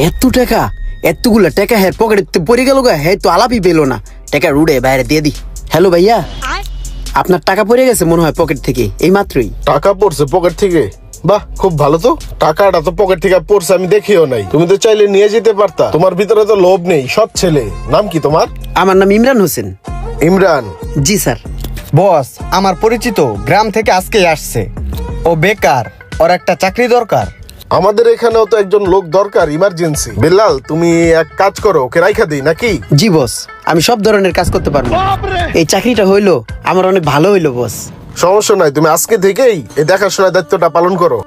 এত টাকা, এতগুলা টাকা হ্যাঁ পকেটে পড়ে গেল গা, হ্যাঁ তো আলাপই পেলো না। টাকা রুড়ে বাইরে দিয়ে দি। হ্যালো ভাইয়া, আপনার টাকা পড়ে গেছে মনে হয় পকেট থেকে এই মাত্রই। টাকা পড়ছে পকেট থেকে? বাহ, খুব ভালো তো। টাকাটা তো পকেট থেকে পড়ছে আমি দেখিও নাই। তুমি তো চাইলে নিয়ে যেতে পারতা। তোমার ভিতরে তো লোভ নেই, সৎ ছেলে। নাম কি তোমার? আমার নাম ইমরান হোসেন। ইমরান? জি স্যার। বস আমার পরিচিত, গ্রাম থেকে আজকেই আসছে। ও বেকার, ওর একটা চাকরি দরকার। আমাদের এখানেও তো একজন লোক দরকার, ইমার্জেন্সি। বিল্লাল, তুমি এক কাজ করো, ওকে রাইখা দিই নাকি? জি বস, আমি সব ধরনের কাজ করতে পারবো। এই চাকরিটা হইলো আমার অনেক ভালো হইলো বস। সমস্যা নাই, তুমি আজকে থেকেই এই দেখাশোনার দায়িত্বটা পালন করো।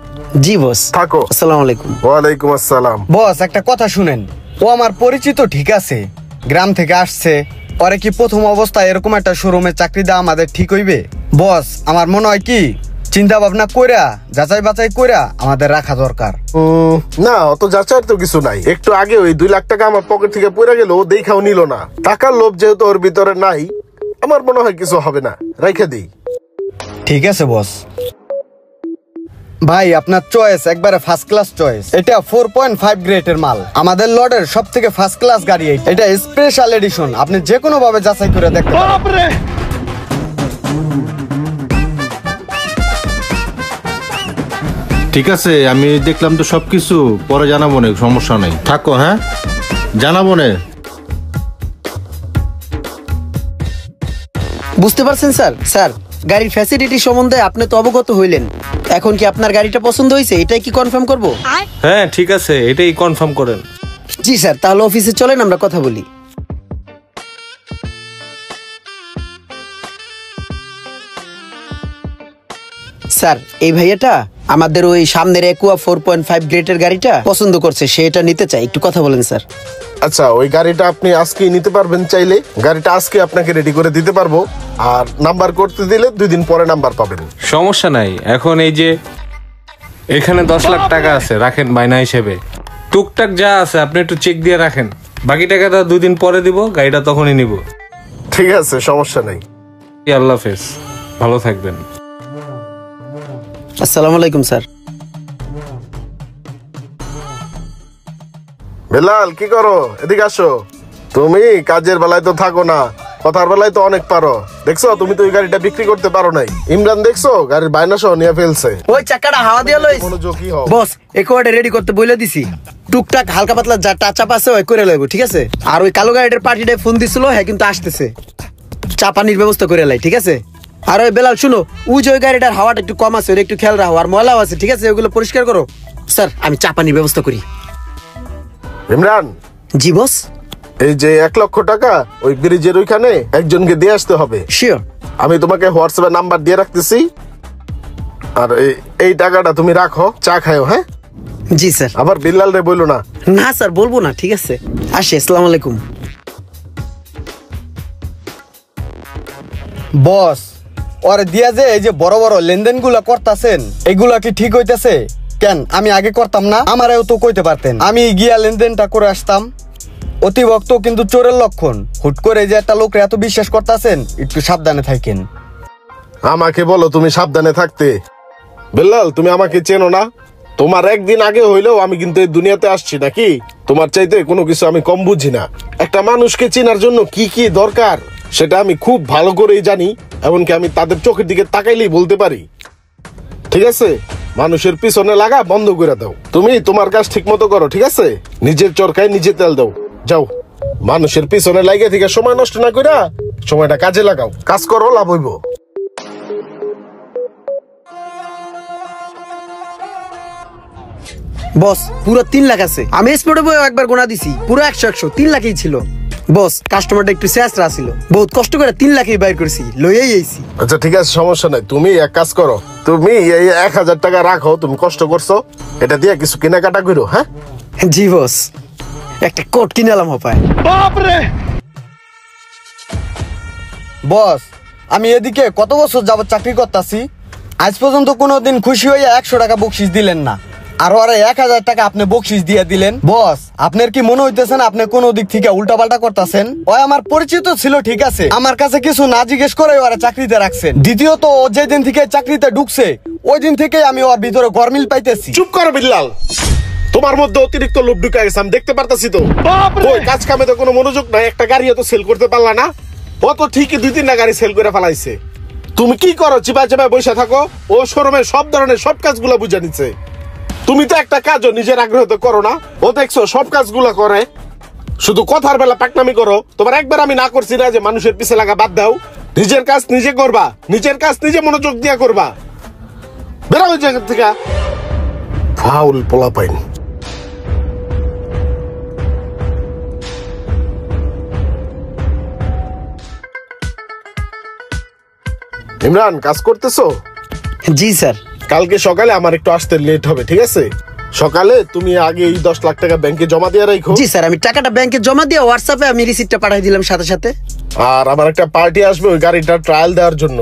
জি বস। থাকো। আসসালামু আলাইকুম। ওয়ালাইকুম আসসালাম। বস একটা কথা শুনেন, ও আমার পরিচিত ঠিক আছে, গ্রাম থেকে আসছে। পরে কি প্রথম অবস্থায় এরকম একটা শোরুমে চাকরি দেওয়া আমাদের ঠিক হইবে? বস আমার মনে হয় কি চিন্তা ভাবনা কইরা যাচাই বাছাই কইরা আমাদের রাখা দরকার। না, অত যাচাইয়ের তো কিছু নাই। একটু আগে ওই 2 লাখ টাকা আমার পকেট থেকে পড়ে গেল, ও দেখাও নিল না। টাকার লোভ যেহেতু ওর ভিতরে নাই, আমার মনে হয় কিছু হবে না, রাইখা দিই। ঠিক আছে বস। ভাই আপনার চয়েস একবারে ফার্স্ট ক্লাস চয়েস। এটা 4.5 গ্রেডের মাল, আমাদের লটের সব থেকে ফার্স্ট ক্লাস গাড়ি। এটা স্পেশাল এডিশন, আপনি যে কোনো ভাবে যাচাই করে দেখতে পারেন। ঠিক আছে, আমি দেখলাম তো সবকিছু, পরে জানাবো না, সমস্যা নেই। থাকো, হ্যাঁ জানাবো না। বুঝতে পারছেন স্যার? স্যার, গাড়ির ফ্যাসিলিটি সম্বন্ধে আপনি তো অবগত হইলেন। এখন কি আপনার গাড়িটা পছন্দ হয়েছে, এটাই কি কনফার্ম করব? হ্যাঁ ঠিক আছে, এটাই কনফার্ম করেন। জি স্যার, তাহলে অফিসে চলেন আমরা কথা বলি। স্যার, এই ভাইয়াটা আমাদের ওই সামনের একুয়া 4.5 গ্রেডের গাড়িটা পছন্দ করছে, সে এটা নিতে চাই। একটু কথা বলেন স্যার। আচ্ছা, ওই গাড়িটা আপনি আজকেই নিতে পারবেন চাইলে। গাড়িটা আজকে আপনাকে রেডি করে দিতে পারবো, আর নাম্বার করতে দিলে 2 দিন পরে নাম্বার পাবেন। সমস্যা নাই। এখন এই যে এখানে 10 লাখ টাকা আছে, রাখেন বায়না হিসেবে। টুকটাক যা আছে আপনি একটু চেক দিয়ে রাখেন, বাকি টাকাটা 2 দিন পরে দিব, গাড়িটা তখনই নিব। ঠিক আছে, সমস্যা নেই। আল্লাহ হাফেজ, ভালো থাকবেন। আসসালামু আলাইকুম স্যার। বেলাল, কি করো? এদিকে আসো। তুমি কাজের বেলায় তো থাকো না, কথার বেলায় তো অনেক পারো। দেখছো, তুমি তো ওই গাড়িটা বিক্রি করতে পারো নাই। ইমরান দেখছো, গাড়ির বায়না সহ নিয়ে ফেলছে। ওই চাকাটা হাওয়া দিয়ে লইস মনোযোগী হও বস। একুয়াটা রেডি করতে বলে দিছি। টুকটাক হালকা পাতলা যা টাচাপ আছে ওই করে লইব, ঠিক আছে? আর ওই কালো গাড়িটার পার্টিটায় ফোন দিছিল, হ্যাঁ কিন্তু আসতেছে। চা পানির ব্যবস্থা করে লাই, ঠিক আছে? আর ওই বেলাল শুনো, ওই যে ওই গাড়িটার হাওয়াটা একটু কম আছে, ওটা একটু খেয়াল রাখো। আর ময়লাও আছে, ঠিক আছে? ওগুলো পরিষ্কার করো। স্যার, আমি চা পানির ব্যবস্থা করি। ইমরান, জি বস। এই যে 1 লক্ষ টাকা ওই ব্রিজের ওইখানে একজনকে দিয়ে আসতে হবে। শিওর। আমি তোমাকে হোয়াটসঅ্যাপে নাম্বার দিয়ে রাখতেছি, আর এই টাকাটা তুমি রাখো, চা খাও। হ্যাঁ জি স্যার। আবার বিল্লাল রে বললো না। না স্যার, বলবো না, ঠিক আছে? আসি, আসসালামু আলাইকুম। বস ওরে দিয়া যে এই যে বড় বড় লেনদেন গুলা করতেছেন, এগুলা কি ঠিক হইতেছে? কেন আমি আগে করতাম না? আমারও তো কইতে পারতেন, আমি গিয়া লেনদেনটা করে আসতাম। অতিভক্ত কিন্তু চোরের লক্ষণ। হুট করে যে একটা লোকরে এত বিশ্বাস করতেছেন, একটু সাবধানে থাকেন। আমাকে বলো তুমি সাবধানে থাকতে। বিল্লাল, তুমি আমাকে চেনো না? তোমার একদিন আগে হইলেও আমি কিন্তু এই দুনিয়াতে আসছি নাকি? তোমার চাইতে কোনো কিছু আমি কম বুঝি না। একটা মানুষকে চেনার জন্য কি কি দরকার সেটা আমি খুব ভালো করেই জানি। এমনকি আমি তাদের চোখের দিকে তাকাইলেই বলতে পারি। ঠিক আছে, মানুষের পিছনে লাগা বন্ধ করে দাও। তুমি তোমার কাজ ঠিক মতো করো, ঠিক আছে? নিজের চরকায় নিজে তেল দাও। যাও, মানুষের পিছনে লাগে থেকে সময় নষ্ট না কইরা সময়টা কাজে লাগাও। কাজ করো, লাভ হইব। বস, পুরো 3 লাখ আছে। আমি স্পটে বই একবার গোনা দিছি, পুরো 100 3 লাখই ছিল। বস, কাস্টমারটা একটু শেষরা ছিল, বহুত কষ্ট করে 3 লাখই বাইর করছি, লইয়াই আইছি। আচ্ছা ঠিক আছে, সমস্যা নাই। তুমি এক কাজ করো, তুমি এই 1000 টাকা রাখো, তুমি কষ্ট করছো, এটা দিয়ে কিছু কেনাকাটা করো। হ্যাঁ জি বস, একটা কোট কিনালাম হপায়। বস আমি এদিকে কত বছর যাবত চাকরি করতেছি, আজ পর্যন্ত কোনোদিন খুশি হইয়া 100 টাকা বকশিস দিলেন না, আর ওরা 1000 টাকা আপনি বকশিস দিয়ে দিলেন। বস আপনার কি মনে হইতেছেন আপনি কোন দিক থেকে উল্টাপাল্টা করতেছেন? ওই আমার পরিচিত ছিল, ঠিক আছে, আমার কাছে কিছু না জিজ্ঞেস করে ওরা চাকরিতে রাখছেন। দ্বিতীয়ত ও যেদিন থেকে চাকরিতে ঢুকছে ওই দিন থেকে আমি ওর ভিতরে গরমিল পাইতেছি। চুপ করো বিল্লাল, তোমার মধ্যে অতিরিক্ত লোভ ঢুকে গেছে, আমি দেখতে পারতাছি তো। ওই কাজ কামে তো কোনো মনোযোগ নাই, একটা গাড়িও তো সেল করতে পারলা না। ও তো ঠিকই 2-3টা গাড়ি সেল করে ফেলাইছে। তুমি কি করো? চিপায় চিপায় বসে থাকো। ও শোরুমের সব ধরনের সব কাজগুলো বুঝে নিচ্ছে। তুমি তো একটা কাজও নিজের আগ্রহ তো করো না। ও দেখছো সব কাজগুলো করে, শুধু কথার বেলা পাকনামি করো। তোমার একবার আমি না করছি না যে মানুষের পিছে লাগা বাদ দাও, নিজের কাজ নিজে করবা, নিজের কাজ নিজে মনোযোগ দিয়া করবা। বেরো ওই জায়গা থেকে, ফাউল পোলা পাইন। ইমরান, কাজ করতেছো? জি স্যার। কালকে সকালে আমার একটু আসতে লেট হবে, ঠিক আছে? সকালে তুমি আগে এই 10 লাখ টাকা ব্যাংকে জমা দিয়ে রাখো। জি স্যার, আমি টাকাটা ব্যাংকে জমা দিয়ে হোয়াটসঅ্যাপে আমি রিসিপ্টটা পাঠিয়ে দিলাম সাথে সাথে। আর আমার একটা পার্টি আসবে ওই গাড়িটা ট্রায়াল দেওয়ার জন্য।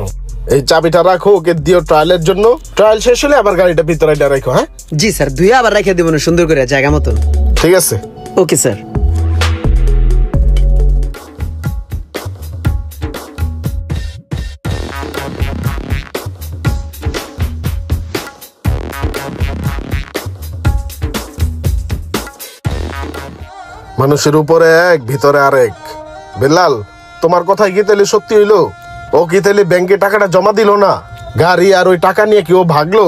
এই চাবিটা রাখো, ওকে দিও ট্রায়ালের জন্য। ট্রায়াল শেষ হলে আবার গাড়িটা ভিতরে রাখো। হ্যাঁ জি স্যার, ধুয়ে আবার রেখে দেবো না সুন্দর করে জায়গা মতন। ঠিক আছে। Okay sir. মানুষের উপরে এক, ভিতরে আরেক। বেলাল, তোমার কথাই কি তাহলে সত্যি হইলো? ও কি তাহলে ব্যাংকে টাকাটা জমা দিল না? গাড়ি আর ওই টাকা নিয়ে কি ও ভাগলো?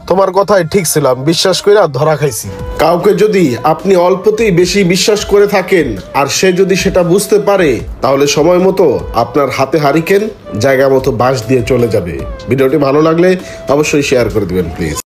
তোমার কথাই ঠিক ছিলাম, বিশ্বাস করে ধরা খাইছি। কাউকে যদি আপনি অল্পতেই বেশি বিশ্বাস করে থাকেন আর সে যদি সেটা বুঝতে পারে, তাহলে সময় মতো আপনার হাতে হারিকেন, জায়গা মতো বাঁশ দিয়ে চলে যাবে। ভিডিওটি ভালো লাগলে অবশ্যই শেয়ার করে দিবেন প্লিজ।